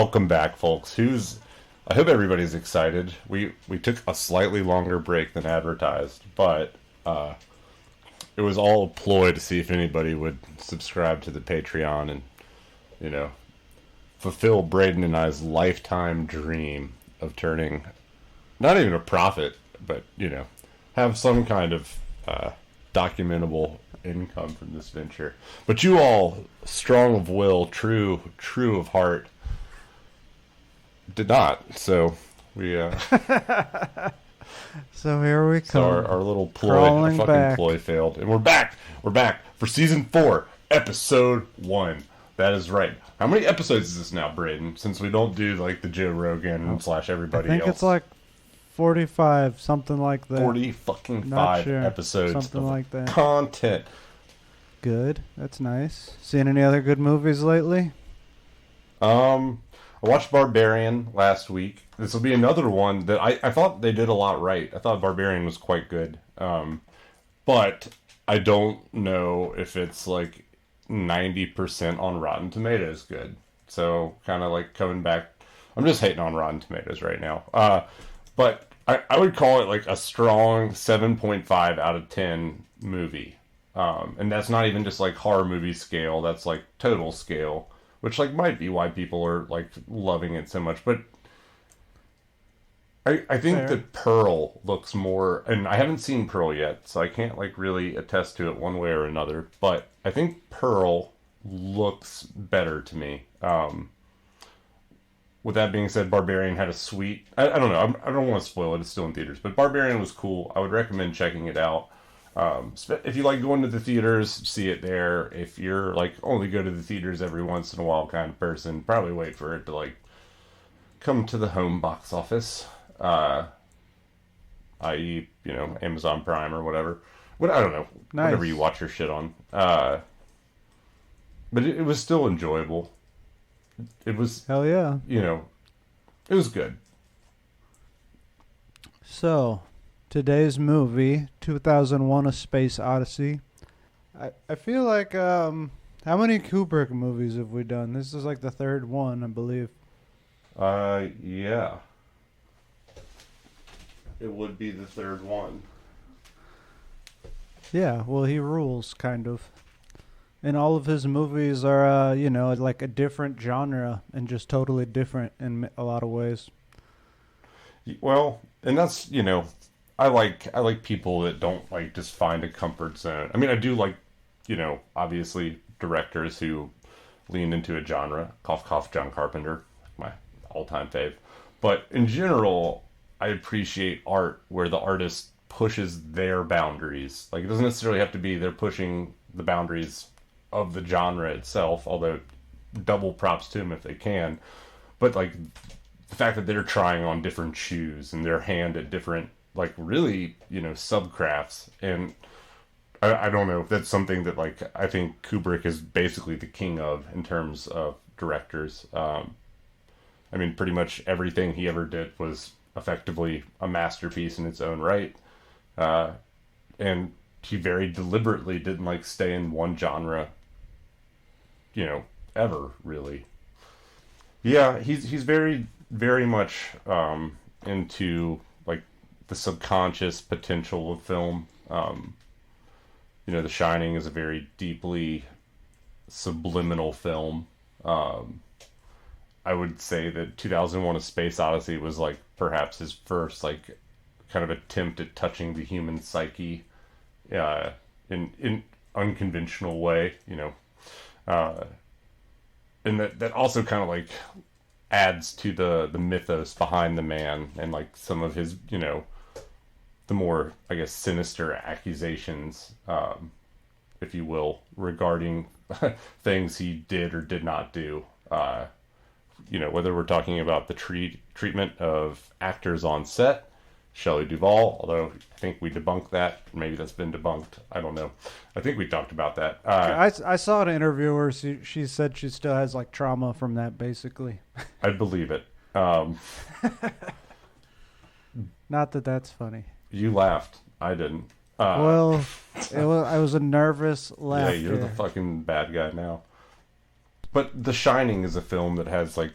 welcome back, folks. I hope everybody's excited. We took a slightly longer break than advertised, but it was all a ploy to see if anybody would subscribe to the Patreon and, fulfill Braden and I's lifetime dream of turning, not even a profit, but, have some kind of documentable income from this venture. But you all, strong of will, true of heart, did not. So we so here we come. So our little ploy, our fucking ploy failed, and we're back for season 4, episode 1. That is right. How many episodes is this now, Braden? Since we don't do like the Joe Rogan / everybody else. I think it's like 45, something like that. 40 fucking 5 episodes something of like that. Content. Good. That's nice. Seen any other good movies lately? I watched Barbarian last week. This will be another one that I thought they did a lot right. I thought Barbarian was quite good. But I don't know if it's like 90% on Rotten Tomatoes good. So kind of like coming back. I'm just hating on Rotten Tomatoes right now. But I would call it like a strong 7.5 out of 10 movie. And that's not even just like horror movie scale. That's like total scale. Which like might be why people are like loving it so much. But I think that Pearl looks more, and I haven't seen Pearl yet, so I can't like really attest to it one way or another. But I think Pearl looks better to me. With that being said, Barbarian had a sweet, I don't know, I don't want to spoil it, it's still in theaters, but Barbarian was cool. I would recommend checking it out. If you like going to the theaters, see it there. If you're like only go to the theaters every once in a while kind of person, probably wait for it to like come to the home box office, i.e., Amazon Prime or whatever. I don't know, nice. Whatever you watch your shit on. But it was still enjoyable. It was, hell yeah, it was good. So, today's movie, 2001: A Space Odyssey. I feel like, how many Kubrick movies have we done? This is like the third one, I believe. Yeah. It would be the third one. Yeah, well, he rules, kind of. And all of his movies are, like a different genre and just totally different in a lot of ways. Well, and that's, I like people that don't like just find a comfort zone. I mean, I do like, obviously directors who lean into a genre. Cough, cough, John Carpenter, my all-time fave. But in general, I appreciate art where the artist pushes their boundaries. Like, it doesn't necessarily have to be they're pushing the boundaries of the genre itself, although double props to them if they can. But, like, the fact that they're trying on different shoes and their hand at different, like, really, subcrafts. And I don't know if that's something that, like, I think Kubrick is basically the king of in terms of directors. I mean, pretty much everything he ever did was effectively a masterpiece in its own right. And he very deliberately didn't, like, stay in one genre, ever, really. Yeah, he's very, very much into, like, the subconscious potential of film. The Shining is a very deeply subliminal film. I would say that 2001: A Space Odyssey was, like, perhaps his first, like, kind of attempt at touching the human psyche in unconventional way, and that also kind of like adds to the mythos behind the man and like some of his the more, I guess, sinister accusations, if you will, regarding things he did or did not do. Whether we're talking about the treatment of actors on set, Shelley Duvall, although I think we debunked that. Maybe that's been debunked. I don't know. I think we talked about that. I saw an interview where she said she still has like trauma from that, basically. I believe it. Not that that's funny. You laughed. I didn't. Well, I was a nervous laugh. Yeah, you're the fucking bad guy now. But The Shining is a film that has like,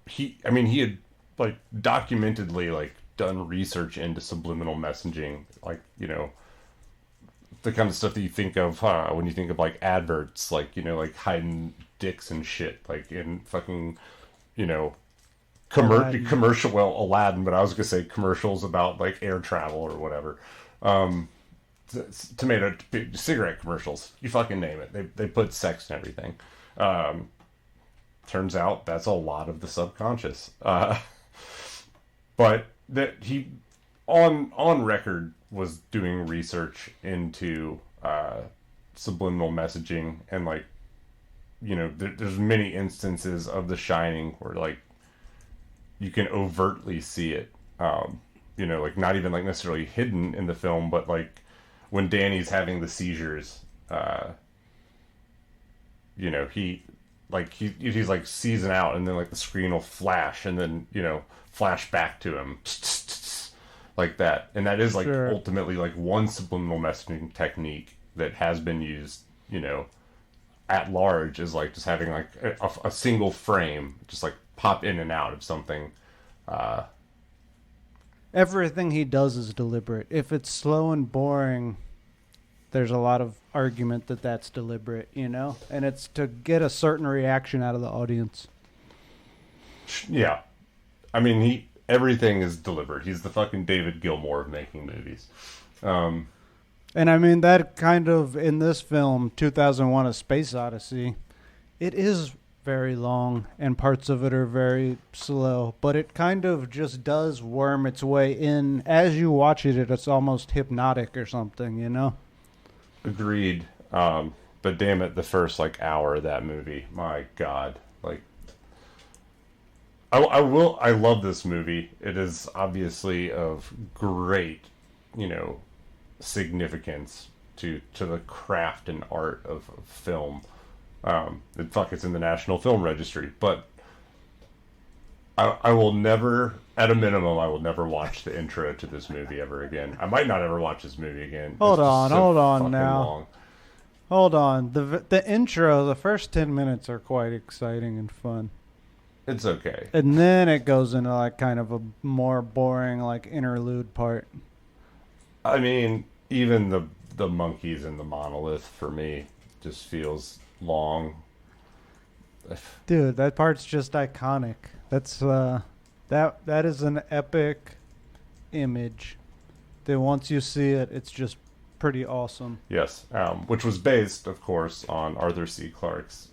he had like documentedly like done research into subliminal messaging, like, the kind of stuff that you think of when you think of like adverts, like, like hiding dicks and shit, like in fucking, commercial, well, Aladdin, but I was gonna say commercials about like air travel or whatever. Tomato cigarette commercials, you fucking name it. They put sex and everything. Turns out that's a lot of the subconscious. But that he on record was doing research into subliminal messaging, and like, there's many instances of The Shining where like you can overtly see it. Like not even like necessarily hidden in the film, but like when Danny's having the seizures, he's like seizing out, and then like the screen will flash, and then flash back to him like that, and that is like ultimately like one subliminal messaging technique that has been used, at large, is like just having like a single frame just like pop in and out of something. Everything he does is deliberate. If it's slow and boring, there's a lot of argument that that's deliberate, and it's to get a certain reaction out of the audience. Yeah. I mean, everything is deliberate. He's the fucking David Gilmour of making movies. And I mean, that kind of, in this film, 2001: A Space Odyssey, it is very long, and parts of it are very slow, but it kind of just does worm its way in. As you watch it, it's almost hypnotic or something, Agreed. But damn it, the first like hour of that movie, my God, like, I love this movie. It is obviously of great, significance to the craft and art of film. It's in the National Film Registry, but I will never, at a minimum, I will never watch the intro to this movie ever again. I might not ever watch this movie again. Hold on now. Long. Hold on. The intro, the first 10 minutes are quite exciting and fun. It's okay. And then it goes into like kind of a more boring like interlude part. I mean, even the monkeys and the monolith for me just feels long. Dude, that part's just iconic. That's that is an epic image that once you see it, it's just pretty awesome. Yes, which was based, of course, on Arthur C. Clarke's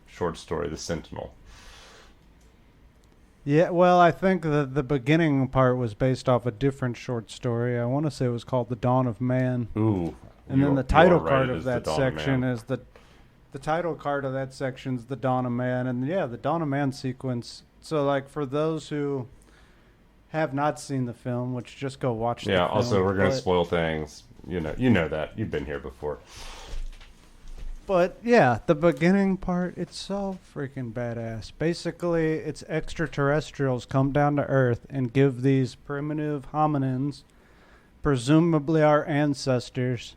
short story, The Sentinel. Yeah, well, I think the beginning part was based off a different short story. I want to say it was called The Dawn of Man. Ooh. And then the title card of that section is the title card of that section is The Dawn of Man. And yeah, the Dawn of Man sequence. So like for those who have not seen the film, which just go watch the film. Yeah, also we're going to spoil things. You know that. You've been here before. But yeah, the beginning part, it's so freaking badass. Basically, it's extraterrestrials come down to Earth and give these primitive hominins, presumably our ancestors,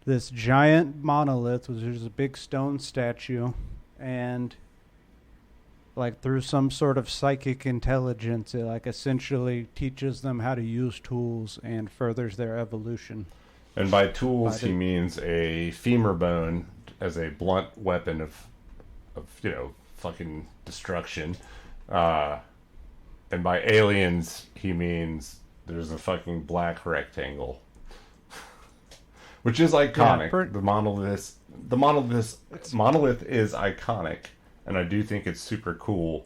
this giant monolith, which is a big stone statue, and like through some sort of psychic intelligence, it like essentially teaches them how to use tools and furthers their evolution. And by tools, he means a femur bone as a blunt weapon of fucking destruction. And by aliens, he means there's a fucking black rectangle. Which is iconic. Yeah, the monolith is iconic, and I do think it's super cool.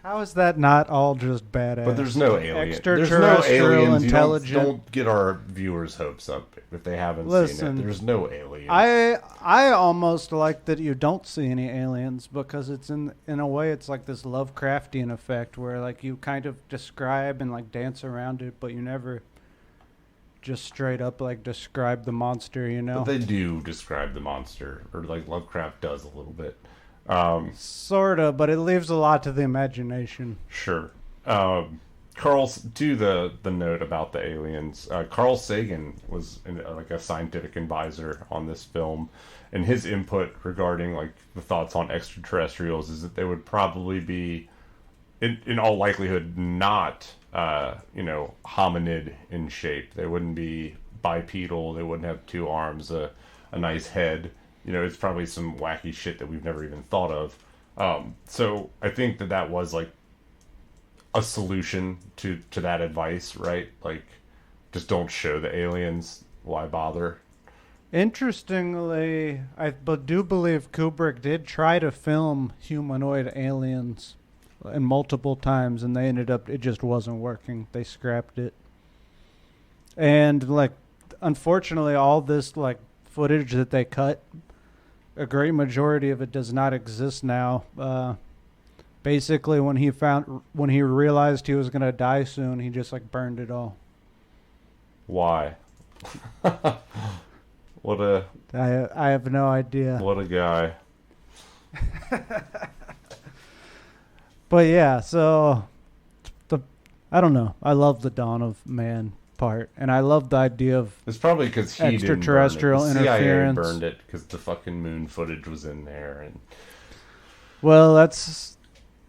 How is that not all just badass? But there's no alien. Extraterrestrial there's no aliens. Intelligent. Don't get our viewers' hopes up if they haven't seen it. There's no aliens. I almost like that you don't see any aliens, because it's in a way it's like this Lovecraftian effect where like you kind of describe and like dance around it, but you never just straight up like describe the monster, But they do describe the monster, or like Lovecraft does a little bit. Sorta, but it leaves a lot to the imagination. Sure. Carl, to the note about the aliens, Carl Sagan was like a scientific advisor on this film, and his input regarding like the thoughts on extraterrestrials is that they would probably be in all likelihood not hominid in shape. They wouldn't be bipedal. They wouldn't have two arms, a nice head. It's probably some wacky shit that we've never even thought of. So I think that was like a solution to that advice, right? Like, just don't show the aliens. Why bother? Interestingly, do believe Kubrick did try to film humanoid aliens and multiple times, and it just wasn't working. They scrapped it. And, like, unfortunately, all this, like, footage that they cut, a great majority of it does not exist now. Basically, when he realized he was going to die soon, he just, like, burned it all. Why? I have no idea. What a guy. But yeah, so I don't know. I love the Dawn of Man part, and I love the idea of it's probably because he extraterrestrial didn't burn it. The interference. CIA burned it because the fucking moon footage was in there, and well, that's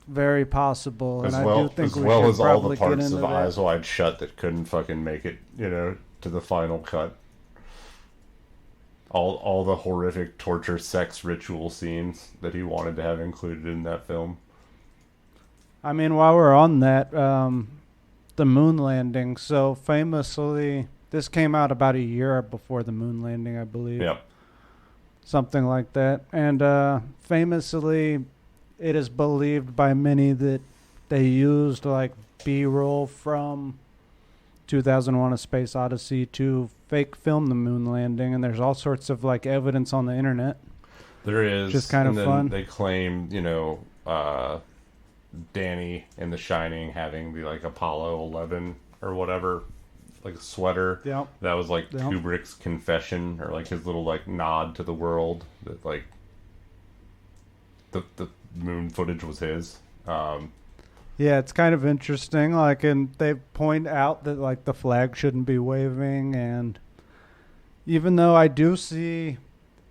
very possible. As and well, I do think as we well should as all probably the parts get of into that. Eyes Wide Shut that couldn't fucking make it, to the final cut. All the horrific torture, sex, ritual scenes that he wanted to have included in that film. I mean, while we're on that, the moon landing. So famously, this came out about a year before the moon landing, I believe. Yep. Something like that. And famously, it is believed by many that they used like B-roll from 2001: A Space Odyssey to fake film the moon landing, and there's all sorts of like evidence on the internet. There is, just kind of fun. They claim, Danny in The Shining having the like Apollo 11 or whatever, like sweater. Yep. That was like Kubrick's confession, or like his little like nod to the world that like the moon footage was his. Yeah, it's kind of interesting. Like, and they point out that like the flag shouldn't be waving, and even though I do see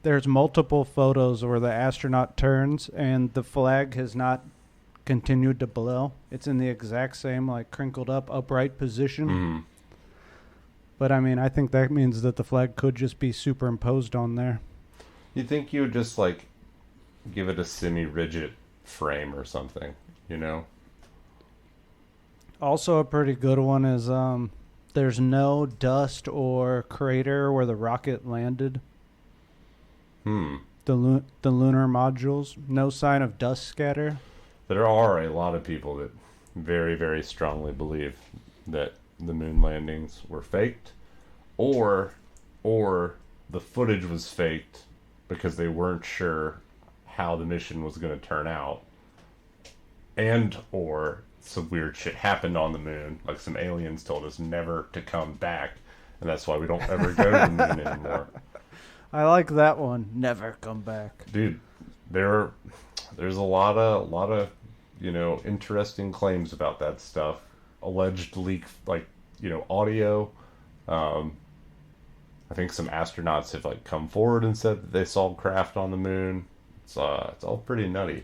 there's multiple photos where the astronaut turns and the flag has not continued to blow. It's in the exact same like crinkled up upright position. Mm-hmm. But I mean, I think that means that the flag could just be superimposed on there. You think you would just like give it a semi-rigid frame or something, Also, a pretty good one is there's no dust or crater where the rocket landed. The lunar modules, no sign of dust scatter. There are a lot of people that very, very strongly believe that the moon landings were faked, or the footage was faked because they weren't sure how the mission was going to turn out, or some weird shit happened on the moon, like some aliens told us never to come back, and that's why we don't ever go to the moon anymore. I like that one. Never come back, dude. There's a lot of interesting claims about that stuff. Alleged leak, like audio. I think some astronauts have like come forward and said that they saw craft on the moon. It's all pretty nutty,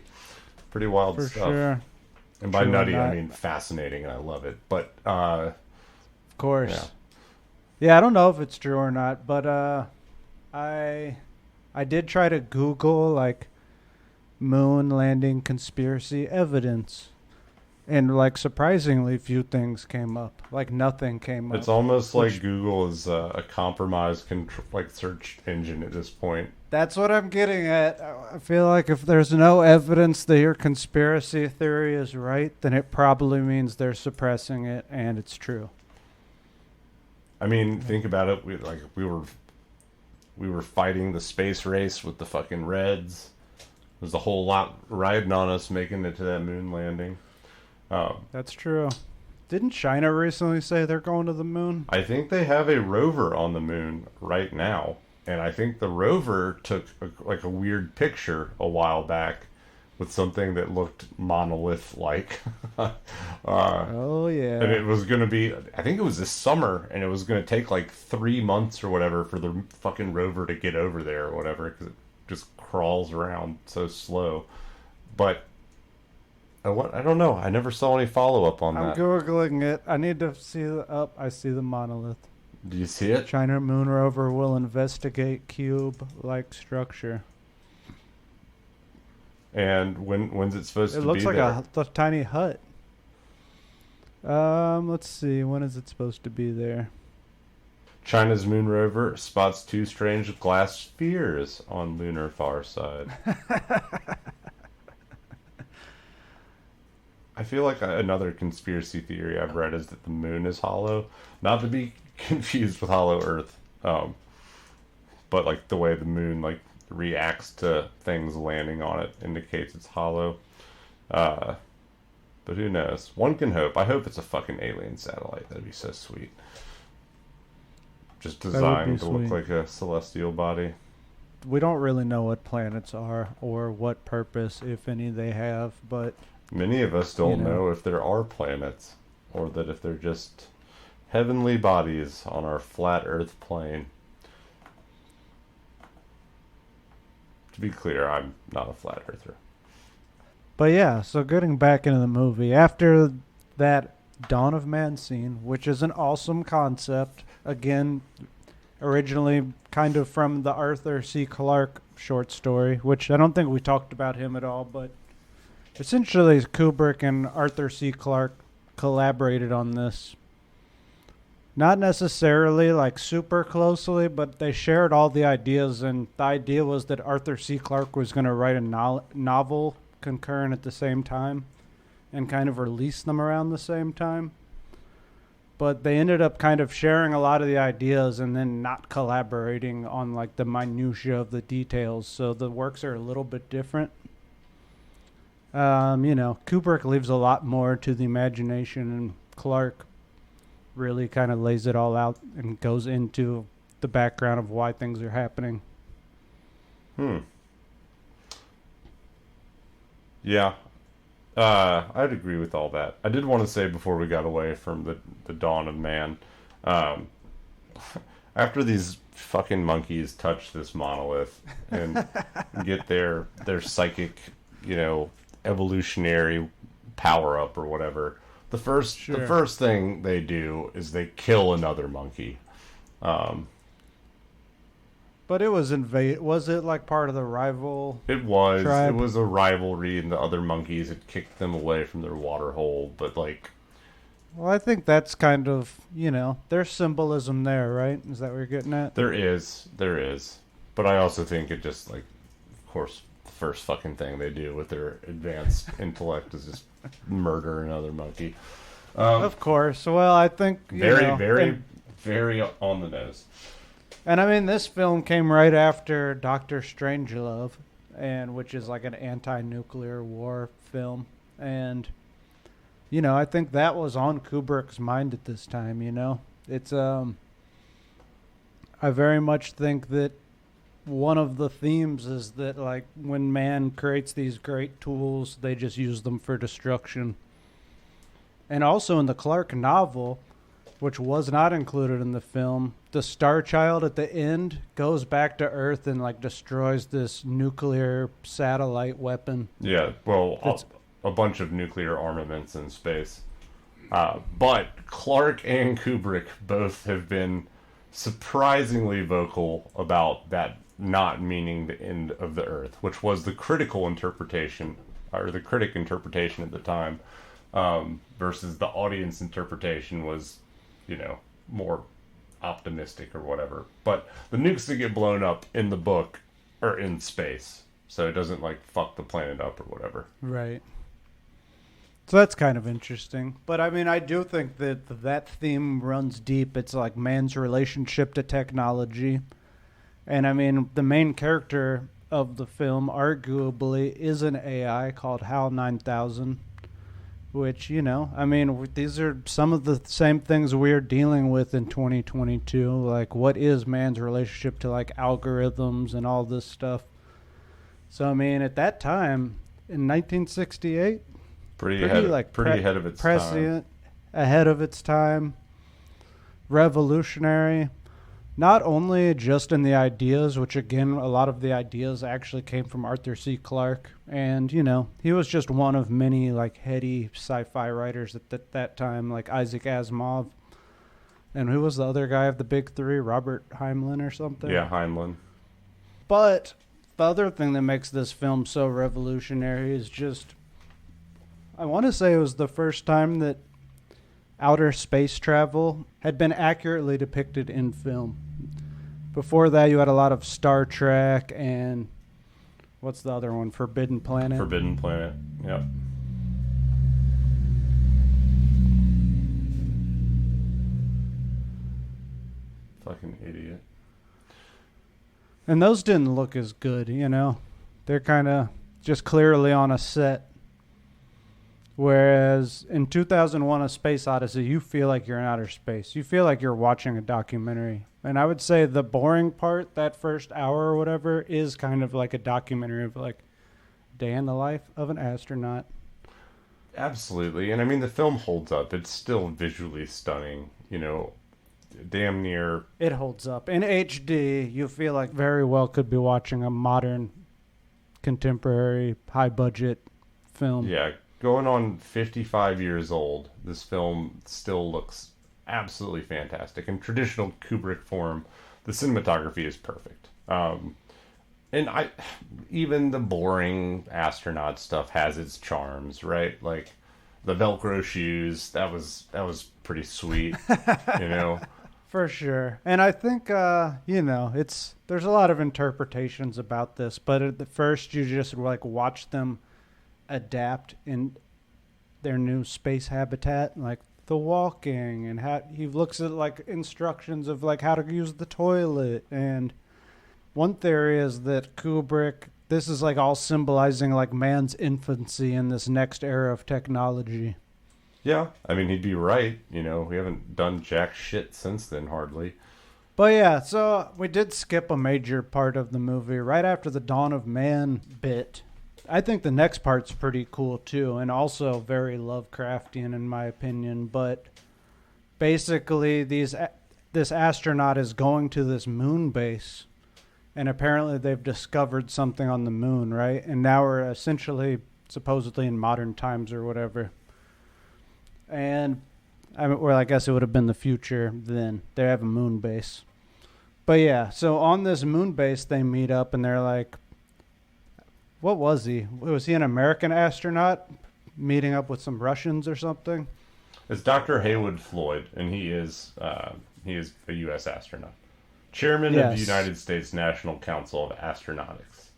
pretty wild for stuff. sure. And by nutty, I mean fascinating, and I love it. But of course, yeah. I don't know if it's true or not, but I did try to Google like moon landing conspiracy evidence, and like surprisingly few things came up. Like nothing came up. It's almost like Google is a compromised search engine at this point. That's what I'm getting at. I feel like if there's no evidence that your conspiracy theory is right, then it probably means they're suppressing it and it's true. I mean, think about it. We were fighting the space race with the fucking Reds. There's a whole lot riding on us making it to that moon landing. That's true. Didn't China recently say they're going to the moon? I think they have a rover on the moon right now. And I think the rover took a weird picture a while back with something that looked monolith-like. Oh, yeah. And it was going to be, I think it was this summer, and it was going to take like 3 months or whatever for the fucking rover to get over there or whatever, because it just crawls around so slow. But I don't know. I never saw any follow up on I'm that. Googling it. I need to see I see the monolith. Do you see it? China moon rover will investigate cube-like structure. And when's it supposed to be there? It looks like a tiny hut. Let's see. When is it supposed to be there? China's moon rover spots 2 strange glass spheres on lunar far side. I feel like another conspiracy theory I've read is that the moon is hollow. Not to be confused with hollow Earth, but like the way the moon like reacts to things landing on it indicates it's hollow. But who knows? One can hope. I hope it's a fucking alien satellite. That'd be so sweet. Just designed to look like a celestial body. We don't really know what planets are or what purpose, if any, they have, but many of us don't know if there are planets, or that if they're just heavenly bodies on our flat Earth plane. To be clear, I'm not a flat earther. But yeah, so getting back into the movie, after that Dawn of Man scene, which is an awesome concept, again, originally kind of from the Arthur C. Clarke short story, which I don't think we talked about him at all, but essentially Kubrick and Arthur C. Clarke collaborated on this. Not necessarily like super closely, but they shared all the ideas, and the idea was that Arthur C. Clarke was going to write a novel concurrent at the same time and kind of release them around the same time. But they ended up kind of sharing a lot of the ideas and then not collaborating on like the minutiae of the details, so the works are a little bit different. Kubrick leaves a lot more to the imagination, and Clarke really kind of lays it all out and goes into the background of why things are happening. Yeah. I'd agree with all that. I did want to say before we got away from the Dawn of Man, after these fucking monkeys touch this monolith and get their psychic, evolutionary power up or whatever, the first thing they do is they kill another monkey. But it was was it like part of the rival? It was. Tribe? It was a rivalry, and the other monkeys had kicked them away from their water hole. But like, well, I think that's kind of there's symbolism there, right? Is that what you're getting at? There is. But I also think it just like, of course, the first fucking thing they do with their advanced intellect is just murder another monkey. Of course. Well, I think very on the nose. And I mean, this film came right after Dr. Strangelove, which is like an anti-nuclear war film, and I think that was on Kubrick's mind at this time. It's I very much think that one of the themes is that like when man creates these great tools, they just use them for destruction. And also in the Clarke novel, which was not included in the film, the Star Child at the end goes back to Earth and like destroys this nuclear satellite weapon. Yeah, well, a bunch of nuclear armaments in space. But Clarke and Kubrick both have been surprisingly vocal about that not meaning the end of the Earth, which was the critical interpretation, or the critic interpretation at the time, versus the audience interpretation was, more optimistic or whatever. But the nukes that get blown up in the book are in space, so it doesn't like fuck the planet up or whatever. Right. So that's kind of interesting. But I mean, I do think that theme runs deep. It's like man's relationship to technology. And I mean, the main character of the film arguably is an AI called HAL 9000. Which, I mean, these are some of the same things we're dealing with in 2022. Like, what is man's relationship to, like, algorithms and all this stuff? So, I mean, at that time, in 1968, pretty ahead of its time. Ahead of its time. Revolutionary. Not only just in the ideas, which again, a lot of the ideas actually came from Arthur C. Clarke. And, he was just one of many, like, heady sci-fi writers at that time, like Isaac Asimov. And who was the other guy of the big three? Robert Heinlein or something? Yeah, Heinlein. But the other thing that makes this film so revolutionary is just, I want to say it was the first time that outer space travel had been accurately depicted in film. Before that, you had a lot of Star Trek and what's the other one? Forbidden Planet. Forbidden Planet. Yep. Fucking idiot. And those didn't look as good, They're kind of just clearly on a set. Whereas in 2001, A Space Odyssey, you feel like you're in outer space. You feel like you're watching a documentary. And I would say the boring part, that first hour or whatever, is kind of like a documentary of like day in the life of an astronaut. Absolutely. And I mean, the film holds up. It's still visually stunning, damn near. It holds up. In HD, you feel like very well could be watching a modern, contemporary, high-budget film. Yeah, going on 55 years old, this film still looks absolutely fantastic. In traditional Kubrick form, the cinematography is perfect. And even the boring astronaut stuff has its charms, right? Like the Velcro shoes, that was pretty sweet, For sure. And I think, there's a lot of interpretations about this, but at first you just like watch them adapt in their new space habitat, like the walking and how he looks at like instructions of like how to use the toilet. And one theory is that Kubrick, this is like all symbolizing like man's infancy in this next era of technology. Yeah, I mean, he'd be right. We haven't done jack shit since then, hardly. But yeah, so we did skip a major part of the movie right after the Dawn of Man bit. I think the next part's pretty cool too, and also very Lovecraftian in my opinion. But basically, this astronaut is going to this moon base, and apparently they've discovered something on the moon, right? And now we're essentially, supposedly in modern times or whatever. And I guess it would have been the future then. They have a moon base. But yeah, so on this moon base, they meet up and they're like, what was he? Was he an American astronaut meeting up with some Russians or something? It's Dr. Haywood Floyd, and he is a U.S. astronaut. Chairman of the United States National Council of Astronautics.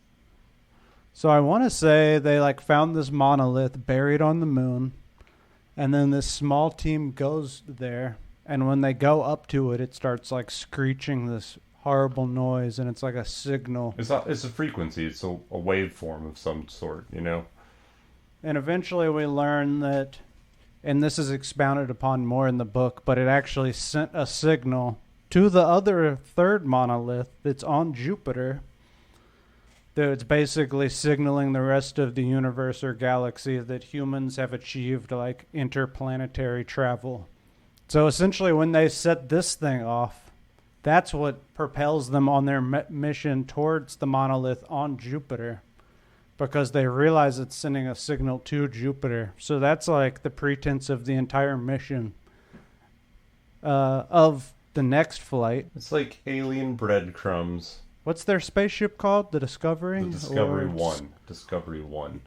So I want to say they like found this monolith buried on the moon. And then this small team goes there, and when they go up to it, it starts like screeching this horrible noise, and it's like a signal. It's a frequency. It's a waveform of some sort, And eventually we learn that, and this is expounded upon more in the book, but it actually sent a signal to the other third monolith that's on Jupiter. That it's basically signaling the rest of the universe or galaxy that humans have achieved like interplanetary travel. So essentially when they set this thing off, that's what propels them on their mission towards the monolith on Jupiter, because they realize it's sending a signal to Jupiter. So that's like the pretense of the entire mission of the next flight. It's like alien breadcrumbs. What's their spaceship called? The Discovery? The Discovery 1. Discovery 1.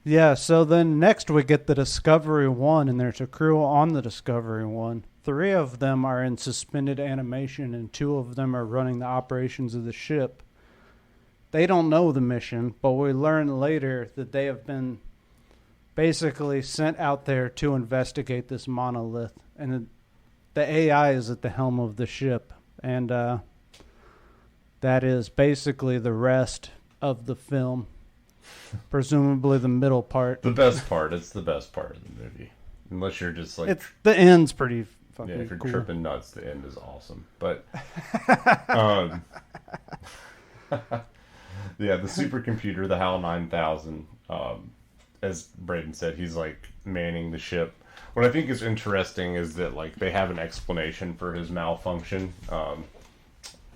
Yeah, so then next we get the Discovery 1, and there's a crew on the Discovery 1. 3 of them are in suspended animation, and 2 of them are running the operations of the ship. They don't know the mission, but we learn later that they have been basically sent out there to investigate this monolith. And the AI is at the helm of the ship, and that is basically the rest of the film. Presumably the middle part. The best part. It's the best part of the movie. Unless you're just like... the end's pretty fucking if you're cool. tripping nuts, the end is awesome. But... yeah, the supercomputer, the HAL 9000, as Braden said, he's like manning the ship. What I think is interesting is that like they have an explanation for his malfunction.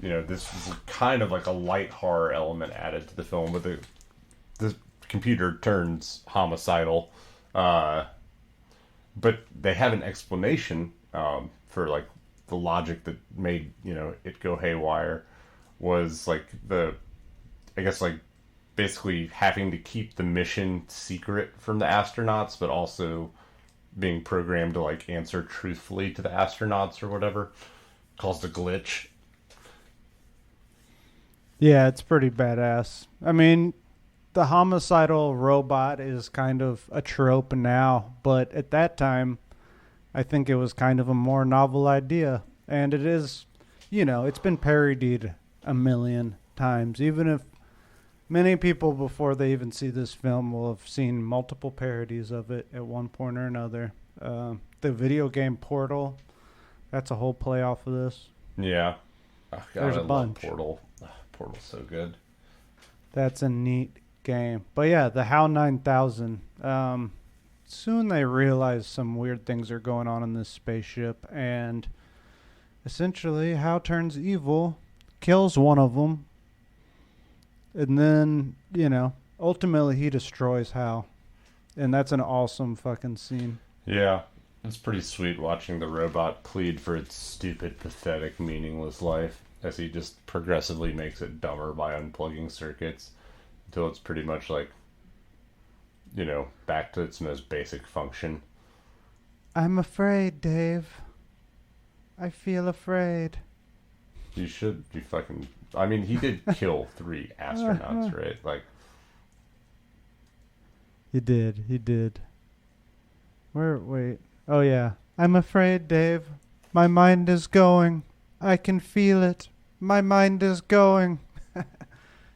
this is kind of like a light horror element added to the film, but the computer turns homicidal. But they have an explanation for like the logic that made it go haywire was like I guess like basically having to keep the mission secret from the astronauts, but also being programmed to like answer truthfully to the astronauts or whatever, caused a glitch. Yeah, it's pretty badass. I mean, the homicidal robot is kind of a trope now, but at that time, I think it was kind of a more novel idea. And it is, it's been parodied a million times. Even if many people before they even see this film will have seen multiple parodies of it at one point or another. The video game Portal, that's a whole play off of this. Yeah. Oh, God, There's a bunch. Portal. Portal's so good. That's a neat game. But yeah, the HAL 9000. Soon they realize some weird things are going on in this spaceship, and essentially HAL turns evil, kills one of them, and then, ultimately he destroys HAL. And that's an awesome fucking scene. Yeah. It's pretty sweet watching the robot plead for its stupid, pathetic, meaningless life as he just progressively makes it dumber by unplugging circuits until it's pretty much like, back to its most basic function. I'm afraid, Dave. I feel afraid. You should be fucking... I mean, he did kill 3 astronauts, right? Like... He did. Wait. Oh, yeah. I'm afraid, Dave. My mind is going. I can feel it. My mind is going.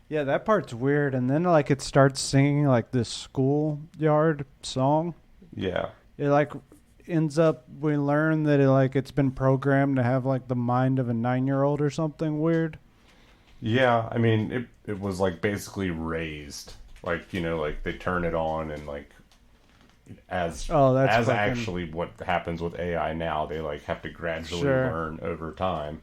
Yeah, that part's weird. And then, like, it starts singing, like, this schoolyard song. Yeah. It, like, ends up... We learn that, it's been programmed to have, like, the mind of a 9-year-old or something weird. Yeah, I mean, it was, like, basically raised. Like, like, they turn it on and, like... As actually what happens with AI now, they like have to gradually learn over time.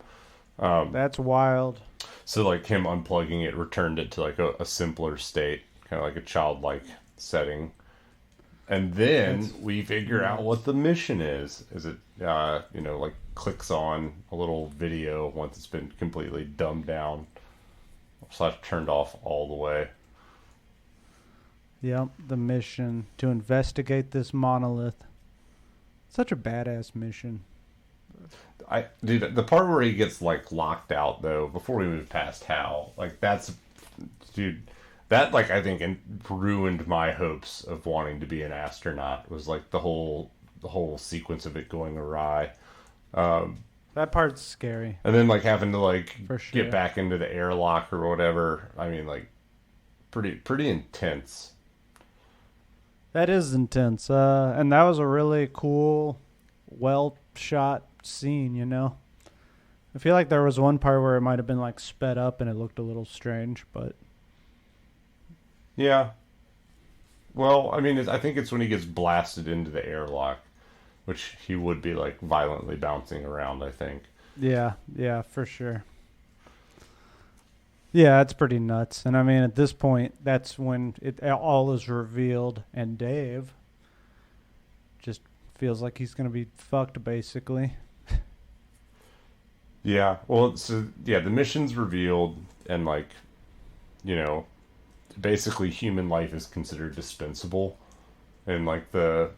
That's wild. So like him unplugging it returned it to like a simpler state, kind of like a childlike setting. And then we figure out what the mission is. Is it like clicks on a little video once it's been completely dumbed down / turned off all the way. Yep, the mission to investigate this monolith. Such a badass mission. Dude, the part where he gets like locked out though, before we move past Hal, like that like I think ruined my hopes of wanting to be an astronaut. Was like the whole sequence of it going awry. That part's scary. And then like having to like sure. get back into the airlock or whatever. I mean, like pretty intense. That is intense. And that was a really cool, well-shot scene, I feel like there was one part where it might have been, like, sped up and it looked a little strange, but... Yeah. Well, I mean, I think it's when he gets blasted into the airlock, which he would be, like, violently bouncing around, I think. Yeah, for sure. Yeah, it's pretty nuts. And I mean, at this point, that's when it all is revealed, and Dave just feels like he's going to be fucked, basically. Yeah, well, so, the mission's revealed, and, like, basically human life is considered dispensable, and, like, the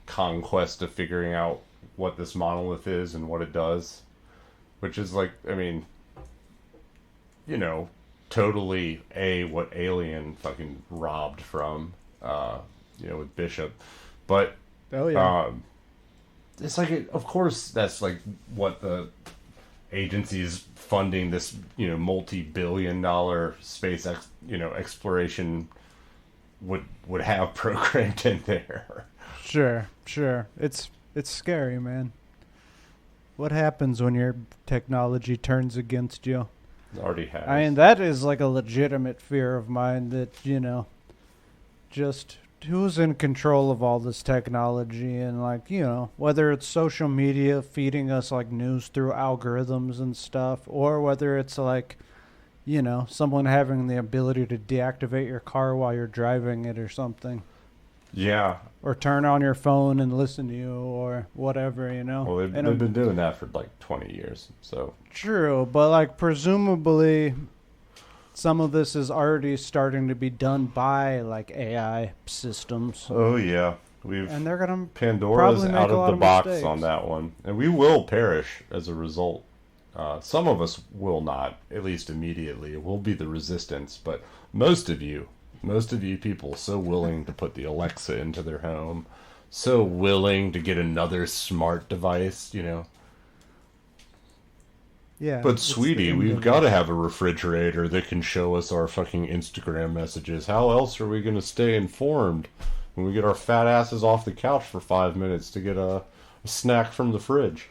conquest of figuring out what this monolith is and what it does, which is, like, I mean... totally what Alien fucking robbed from, with Bishop. But, oh yeah, it's like, of course, that's like what the agency is funding this, multi-billion-dollar space, exploration would have programmed in there. Sure. It's scary, man. What happens when your technology turns against you? Already has. I mean, that is like a legitimate fear of mine that, just who's in control of all this technology, and like, you know, whether it's social media feeding us like news through algorithms and stuff, or whether it's like, you know, someone having the ability to deactivate your car while you're driving it or something. Yeah. Or turn on your phone and listen to you or whatever, you know. Well, they've been doing that for like 20 years, so. True, but like presumably some of this is already starting to be done by like AI systems. Oh yeah, and they're gonna Pandora's out of the box mistakes on that one, and we will perish as a result. Some of us will not, at least immediately. We'll be the resistance, but most of you people, so willing to put the Alexa into their home, so willing to get another smart device, you know. Yeah. But sweetie, we've got to have a refrigerator that can show us our fucking Instagram messages. How else are we going to stay informed when we get our fat asses off the couch for 5 minutes to get a snack from the fridge?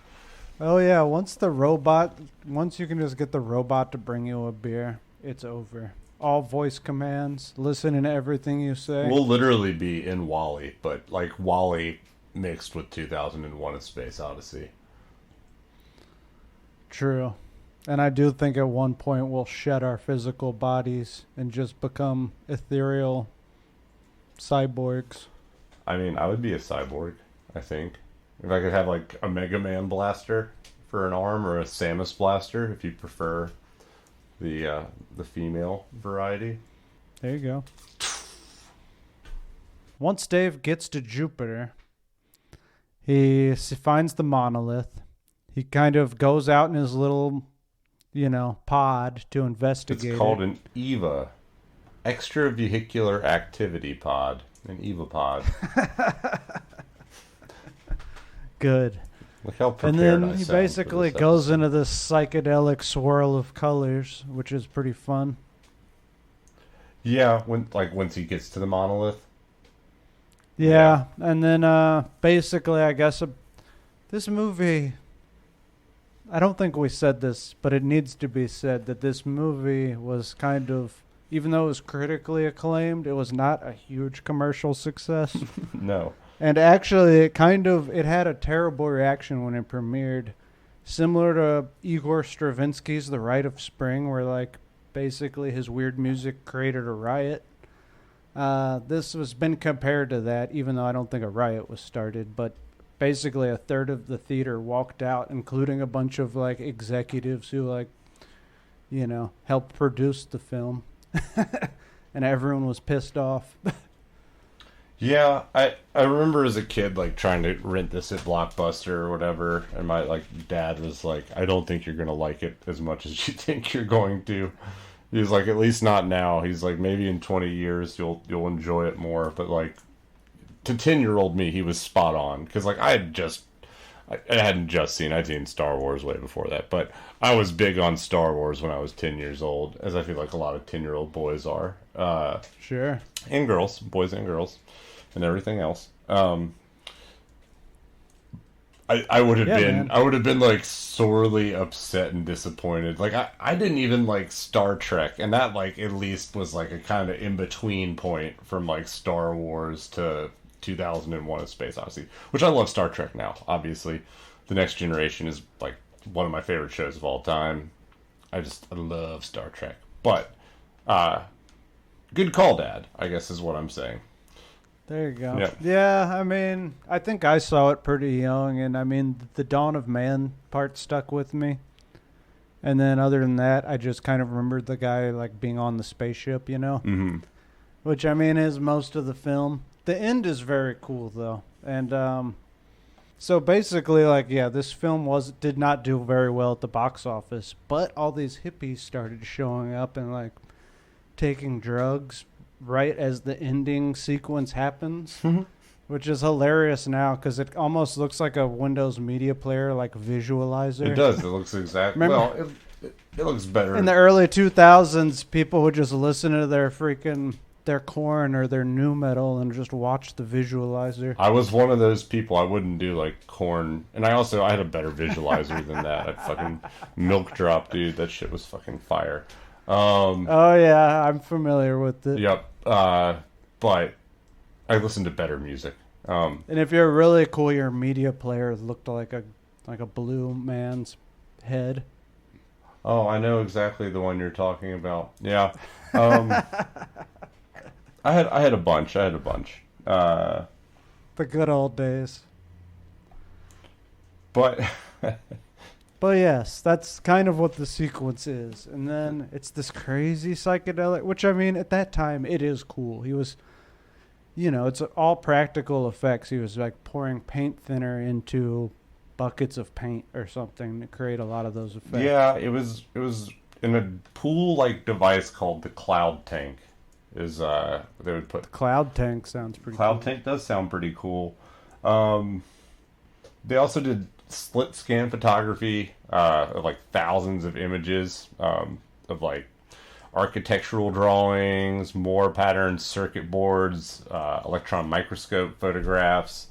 Oh yeah, once you can just get the robot to bring you a beer, it's over. All voice commands, listening to everything you say. We'll literally be in WALL-E, but like WALL-E mixed with 2001: A Space Odyssey. True. And I do think at one point we'll shed our physical bodies and just become ethereal cyborgs. I mean, I would be a cyborg, I think. If I could have like a Mega Man blaster for an arm or a Samus blaster, if you prefer the female variety. There you go. Once Dave gets to Jupiter, he finds the monolith. He kind of goes out in his little, you know, pod to investigate. It's called an EVA, extravehicular activity pod, an EVA pod. Good. Look how prepared and then I he sound basically for this goes episode. into this psychedelic swirl of colors, which is pretty fun. Yeah, once he gets to the monolith. Yeah. And then basically, I guess this movie, I don't think we said this, but it needs to be said that this movie was kind of, even though it was critically acclaimed, it was not a huge commercial success. No. And actually, it had a terrible reaction when it premiered. Similar to Igor Stravinsky's The Rite of Spring, where like basically his weird music created a riot. This has been compared to that, even though I don't think a riot was started, but basically a third of the theater walked out, including a bunch of like executives who like, you know, helped produce the film. And everyone was pissed off. Yeah, I remember as a kid like trying to rent this at Blockbuster or whatever, and my like dad was like, "I don't think you're gonna like it as much as you think you're going to." He was like, "At least not now." He's like, "Maybe in 20 years you'll enjoy it more." But like to 10-year-old me, he was spot on, because like I hadn't just seen, I'd seen Star Wars way before that, but I was big on Star Wars when I was 10 years old, as I feel like a lot of 10-year-old boys are. Sure. And girls, boys and girls. And everything else. I would have been like sorely upset and disappointed. Like I didn't even like Star Trek, and that like at least was like a kind of in between point from like Star Wars to 2001: A Space Odyssey, which I love Star Trek now. Obviously, The Next Generation is like one of my favorite shows of all time. I love Star Trek, but good call, Dad, I guess is what I'm saying. There you go. Yep. Yeah, I mean, I think I saw it pretty young, and I mean, the Dawn of Man part stuck with me. And then other than that, I just kind of remembered the guy like being on the spaceship, you know? Mm-hmm. Which, I mean, is most of the film. The end is very cool, though. And so basically, like, yeah, this film did not do very well at the box office, but all these hippies started showing up and like taking drugs right as the ending sequence happens, which is hilarious now because it almost looks like a Windows Media Player, like visualizer. It does. It looks exactly. Well, it looks better. In the early 2000s, people would just listen to their Korn or their nu metal and just watch the visualizer. I was one of those people. I wouldn't do like Korn, and I had a better visualizer than that. I fucking Milk Drop, dude. That shit was fucking fire. Oh yeah, I'm familiar with it. Yep. But I listen to better music. And if you're really cool, your media player looked like a blue man's head. Oh, I know exactly the one you're talking about. Yeah. Um, I had a bunch. I had a bunch. The good old days. But But yes, that's kind of what the sequence is. And then it's this crazy psychedelic, which I mean, at that time, it is cool. He was, it's all practical effects. He was like pouring paint thinner into buckets of paint or something to create a lot of those effects. yeah, it was in a pool like device called the cloud tank. They would put Cloud tank sounds pretty cloud cool. tank does sound pretty cool. They also did slit scan photography of like thousands of images of like architectural drawings, Moore patterns, circuit boards, electron microscope photographs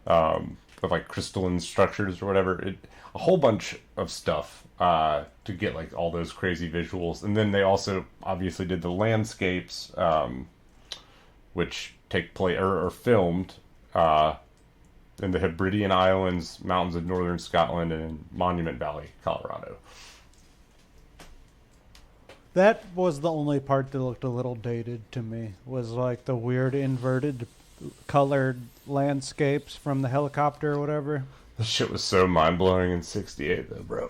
of like crystalline structures or whatever. A whole bunch of stuff to get like all those crazy visuals. And then they also obviously did the landscapes, which take place or filmed in the Hebridean Islands, mountains of northern Scotland, and in Monument Valley, Colorado. That was the only part that looked a little dated to me, was like the weird inverted colored landscapes from the helicopter or whatever. This shit was so mind blowing in '68, though, bro.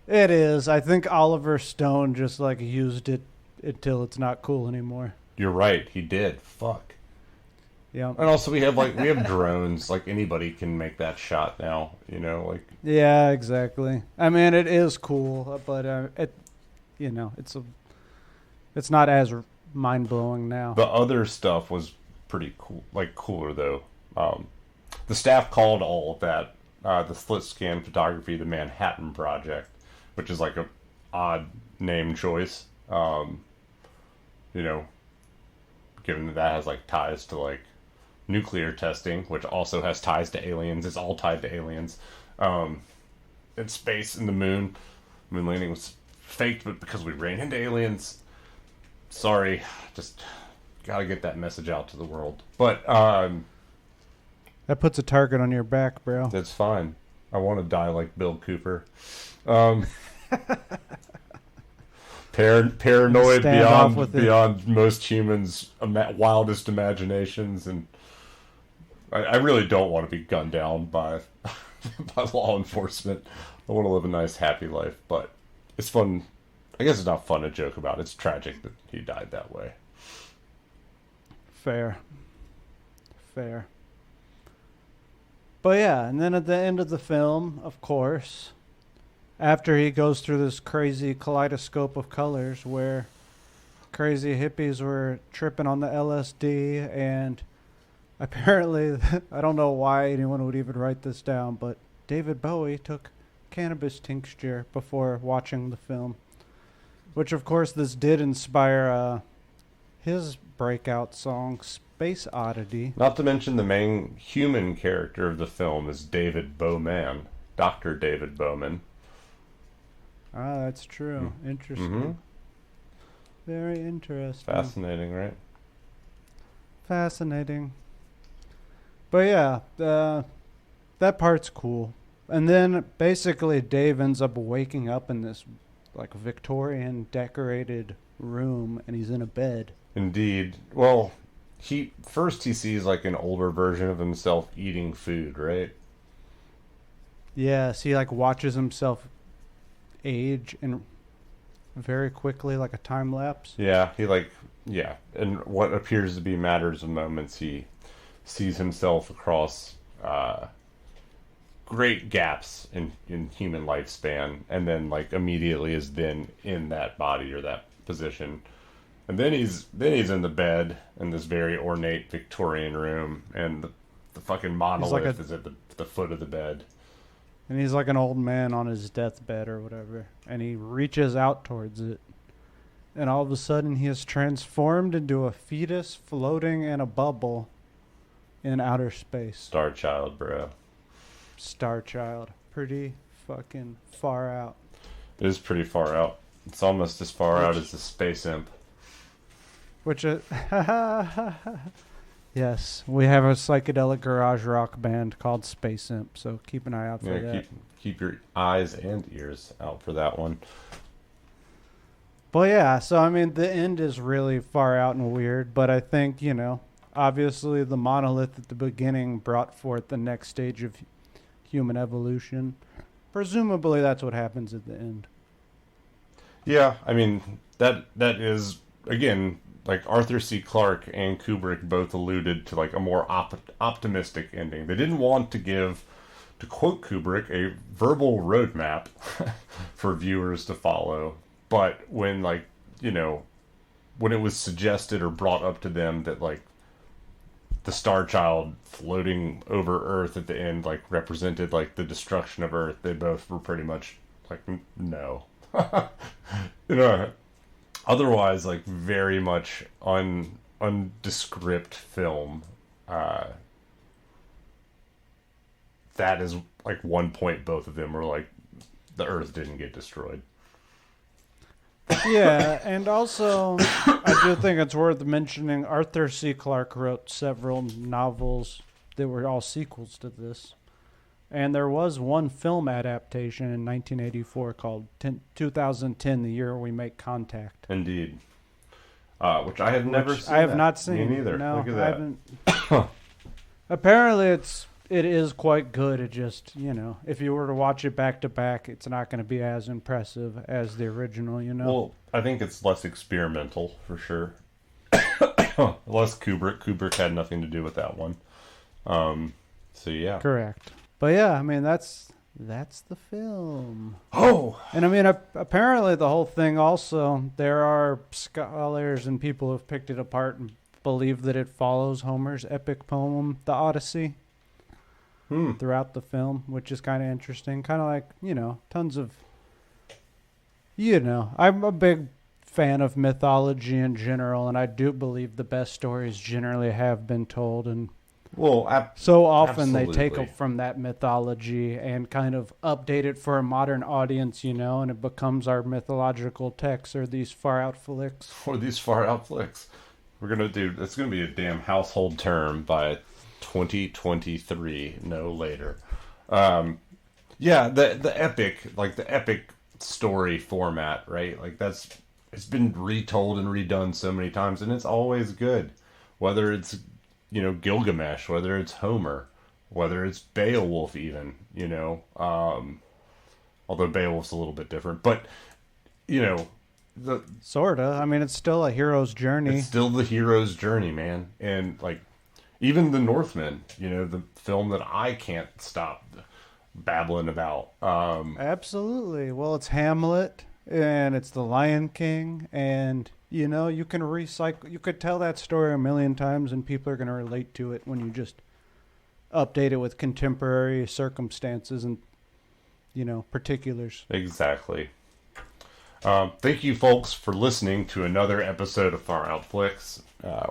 It is. I think Oliver Stone just like used it until it's not cool anymore. You're right, he did. Fuck. Yeah. And also we have drones. Like anybody can make that shot now. Like Yeah, exactly. I mean, it is cool, but it's not as mind blowing now. the other stuff was pretty cool, like cooler though. The staff called all of that the slit scan photography the Manhattan Project, which is like a odd name choice. You know, given that has like ties to like nuclear testing, which also has ties to aliens. It's all tied to aliens. In space and the moon. Moon landing was faked, but because we ran into aliens. Sorry, just gotta get that message out to the world. But That puts a target on your back, bro. that's fine. I want to die like Bill Cooper. Um, paranoid Stand off with it. beyond most humans' wildest imaginations, and I really don't want to be gunned down by by law enforcement. I want to live a nice, happy life, but it's fun. I guess it's not fun to joke about. It's tragic that he died that way. Fair. But yeah, and then at the end of the film, of course, after he goes through this crazy kaleidoscope of colors where crazy hippies were tripping on the LSD, and apparently, I don't know why anyone would even write this down, but David Bowie took cannabis tincture before watching the film. Which, of course, this did inspire his breakout song, Space Oddity. Not to mention the main human character of the film is David Bowman, Dr. David Bowman. Ah, that's true. Interesting. Mm-hmm. Very interesting. Fascinating, right? Fascinating. But yeah, that part's cool. And then basically Dave ends up waking up in this like Victorian decorated room, and he's in a bed. Indeed. Well, he sees like an older version of himself eating food, right? Yes, he like watches himself age and very quickly, like a time lapse. Yeah, and what appears to be matters of moments, he sees himself across great gaps in human lifespan, and then like immediately is then in that body or that position, and then he's in the bed in this very ornate Victorian room, and the fucking monolith is at the foot of the bed, and he's like an old man on his deathbed or whatever, and he reaches out towards it, and all of a sudden he is transformed into a fetus floating in a bubble in outer space. Star Child, bro. Star Child. Pretty fucking far out. It is pretty far out. It's almost as far out as the Space Imp. Which Yes, we have a psychedelic garage rock band called Space Imp, so keep an eye out for Yeah, that. keep your eyes and ears out for that one. But yeah, so I mean, the end is really far out and weird, but I think, obviously the monolith at the beginning brought forth the next stage of human evolution. Presumably that's what happens at the end. Yeah, I mean that is again like Arthur C. Clarke and Kubrick both alluded to like a more optimistic ending. They didn't want to give, to quote Kubrick, a verbal roadmap for viewers to follow. But when when it was suggested or brought up to them that like the Star Child floating over Earth at the end like represented like the destruction of Earth, they both were pretty much like no. you know Otherwise like very much undescript film. That is like one point both of them were like the Earth didn't get destroyed. Yeah, and also I do think it's worth mentioning Arthur C. Clarke wrote several novels that were all sequels to this. And there was one film adaptation in 1984 called 2010, The Year We Make Contact. Indeed. Which I have never seen. I have not seen. Me neither. No, Look at I that. haven't. Apparently it is quite good. It just, if you were to watch it back to back, it's not going to be as impressive as the original, Well, I think it's less experimental for sure. Less Kubrick. Kubrick had nothing to do with that one. So yeah. Correct. But yeah, I mean that's the film. Oh, And I mean apparently the whole thing also, there are scholars and people who have picked it apart and believe that it follows Homer's epic poem, The Odyssey, throughout the film, which is kind of interesting. Kind of like, tons of, I'm a big fan of mythology in general, and I do believe the best stories generally have been told, and well, so often they take absolutely. it from that mythology and kind of update it for a modern audience, and it becomes our mythological text or these far out flicks. Or these far out flicks. It's gonna be a damn household term by 2023, no later. Yeah, the epic story format, right? Like it's been retold and redone so many times, and it's always good. Whether it's Gilgamesh, whether it's Homer, whether it's Beowulf, even although Beowulf's a little bit different, but the Sorta. I mean, it's still a hero's journey. it's still the hero's journey, man, and like even the Northmen, the film that I can't stop babbling about. Absolutely. Well, it's Hamlet and it's The Lion King, and you can recycle. You could tell that story a million times, and people are going to relate to it when you just update it with contemporary circumstances and particulars. Exactly. Thank you, folks, for listening to another episode of Far Out Flicks.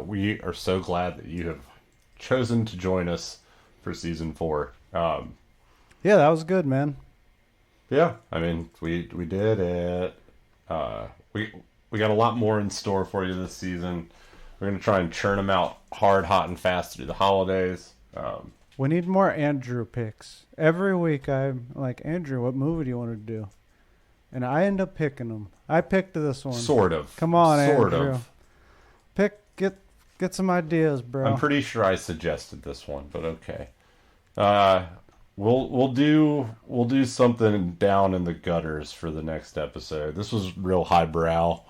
We are so glad that you have chosen to join us for season 4. Yeah, that was good, man. Yeah, I mean, we did it. We got a lot more in store for you this season. We're gonna try and churn them out hard, hot, and fast through the holidays. We need more Andrew picks. Every week I'm like, Andrew, what movie do you want to do? And I end up picking them. I picked this one. Sort of. Come on, sort Andrew. of. Get some ideas, bro. I'm pretty sure I suggested this one, but okay. We'll do something down in the gutters for the next episode. This was real highbrow.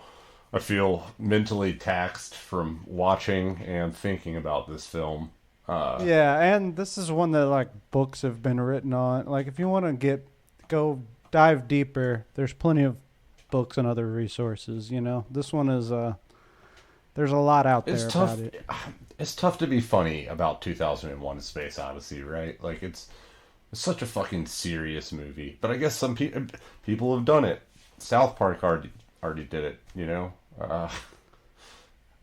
I feel mentally taxed from watching and thinking about this film. Yeah, and this is one that like books have been written on. Like if you want to go dive deeper, there's plenty of books and other resources. This one is there's a lot out there about it. It's tough to be funny about 2001: A Space Odyssey, right? Like it's such a fucking serious movie. But I guess some people have done it. South Park already did it.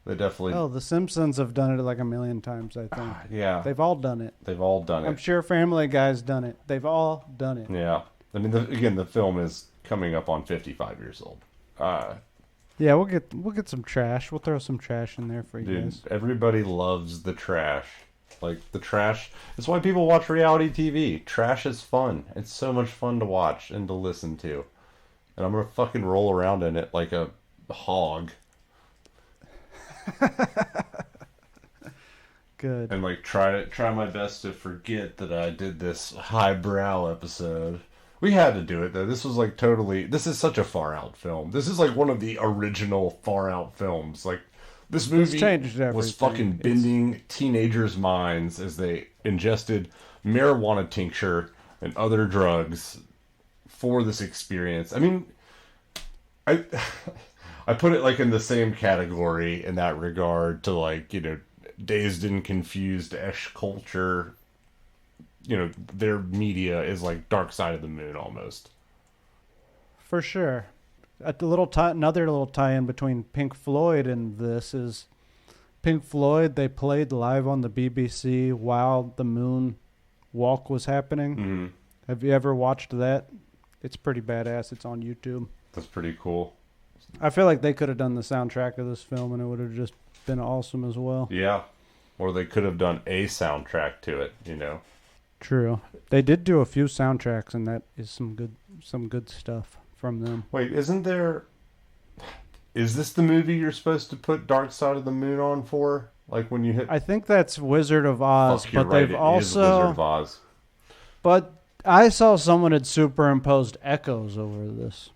They definitely. Oh, The Simpsons have done it like a million times, I think. Yeah. They've all done it. They've all done it. I'm sure Family Guy's done it. They've all done it. Yeah. I mean, again, the film is coming up on 55 years old. Yeah, we'll get some trash. We'll throw some trash in there for you Dude, guys. everybody loves the trash. Like, the trash. It's why people watch reality TV. Trash is fun. It's so much fun to watch and to listen to. And I'm gonna fucking roll around in it like a hog. Good. And like try my best to forget that I did this highbrow episode. We had to do it though. This was like this is such a far out film. This is like one of the original far out films. Like, this movie changed everything. was fucking bending teenagers' minds as they ingested marijuana tincture and other drugs for this experience. I mean, I I put it like in the same category in that regard to, like, you know, Dazed and Confused-esh culture. You know, their media is like Dark Side of the Moon almost. For sure. Another little tie-in between Pink Floyd and this is Pink Floyd. They played live on the BBC while the moon walk was happening. Mm-hmm. Have you ever watched that? It's pretty badass. It's on YouTube. That's pretty cool. I feel like they could have done the soundtrack of this film and it would have just been awesome as well. Yeah. Or they could have done a soundtrack to it, you know. True. They did do a few soundtracks and that is some good stuff from them. Wait, is this the movie you're supposed to put Dark Side of the Moon on for? Like when you hit... I think that's Wizard of Oz, Fuck, you're but right, they've it is also... Wizard of Oz. But I saw someone had superimposed echoes over this.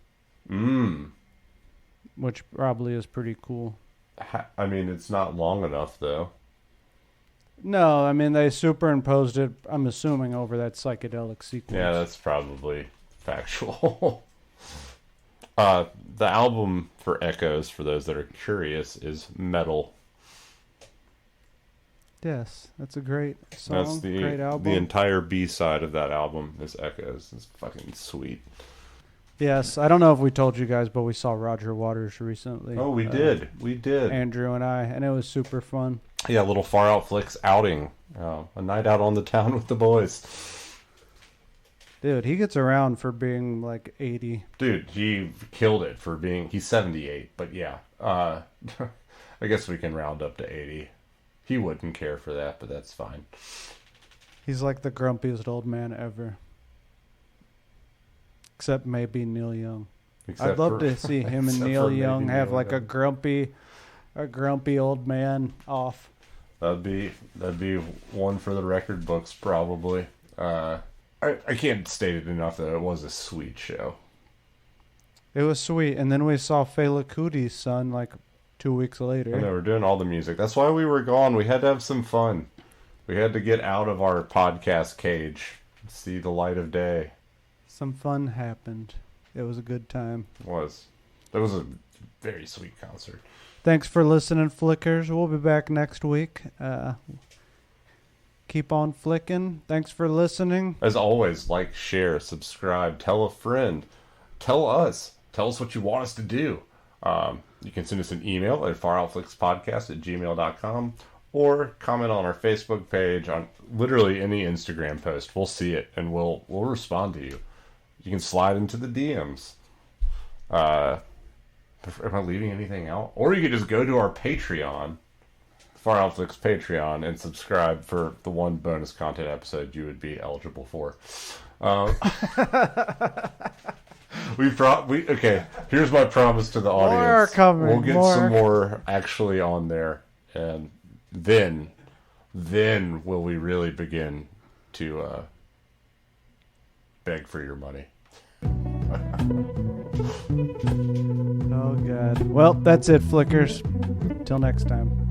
Which probably is pretty cool. I mean, it's not long enough, though. No, I mean, they superimposed it, I'm assuming, over that psychedelic sequence. Yeah, that's probably factual. The album for Echoes, for those that are curious, is Metal. Yes, that's a great song, That's great album. the entire B-side of that album is Echoes. It's fucking sweet. Yes, I don't know if we told you guys, but we saw Roger Waters recently. Oh, we did. We did. Andrew and I, and it was super fun. Yeah, a little Far Out Flicks outing. A night out on the town with the boys. Dude, he gets around for being like 80. Dude, he killed it for being... He's 78, but yeah. I guess we can round up to 80. He wouldn't care for that, but that's fine. He's like the grumpiest old man ever. Except maybe Neil Young. I'd love to see him and Neil Young have like a grumpy old man off. That'd be one for the record books, probably. I can't state it enough that it was a sweet show. It was sweet, and then we saw Fela Kuti's son like 2 weeks later. And they were doing all the music. That's why we were gone. We had to have some fun. We had to get out of our podcast cage, see the light of day. Some fun happened. It was a good time. It was. It was a very sweet concert. Thanks for listening, Flickers. We'll be back next week. Keep on flicking. Thanks for listening. As always, like, share, subscribe, tell a friend. Tell us what you want us to do. You can send us an email at faroutflixpodcast@gmail.com or comment on our Facebook page, on literally any Instagram post. We'll see it and we'll respond to you. You can slide into the DMs. Am I leaving anything out? Or you could just go to our Patreon, Far Out Flicks Patreon, and subscribe for the one bonus content episode you would be eligible for. Okay, here's my promise to the audience. More coming. We'll get some more actually on there, and then will we really begin to beg for your money. Oh, God. Well, that's it, Flickers. Till next time.